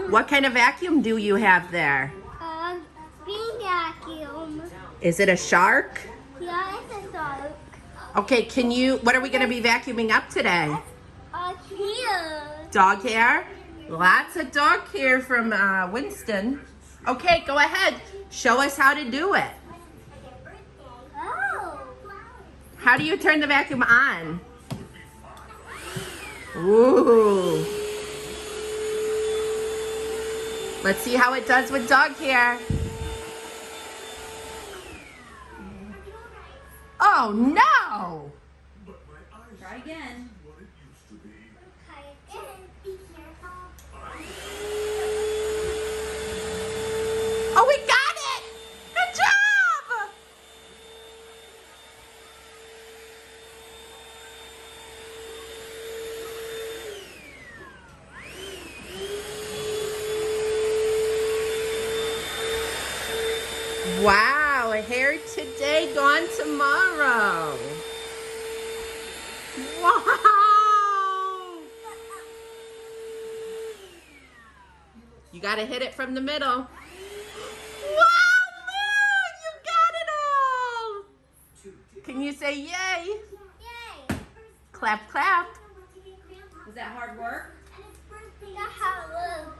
What kind of vacuum do you have there? Green vacuum. Is it a shark? Yeah, it's a shark. Okay, what are we gonna be vacuuming up today? Here. Dog hair? Lots of dog hair from Winston. Okay, go ahead. Show us how to do it. Oh. How do you turn the vacuum on? Ooh. Let's see how it does with dog hair. Oh no! Try again. Oh, we got it! Good job! Wow, hair today, gone tomorrow. Wow! You gotta hit it from the middle. Wow, Lou, you got it all! Can you say yay? Yay. Clap, clap. Was that hard work? That's how it looks.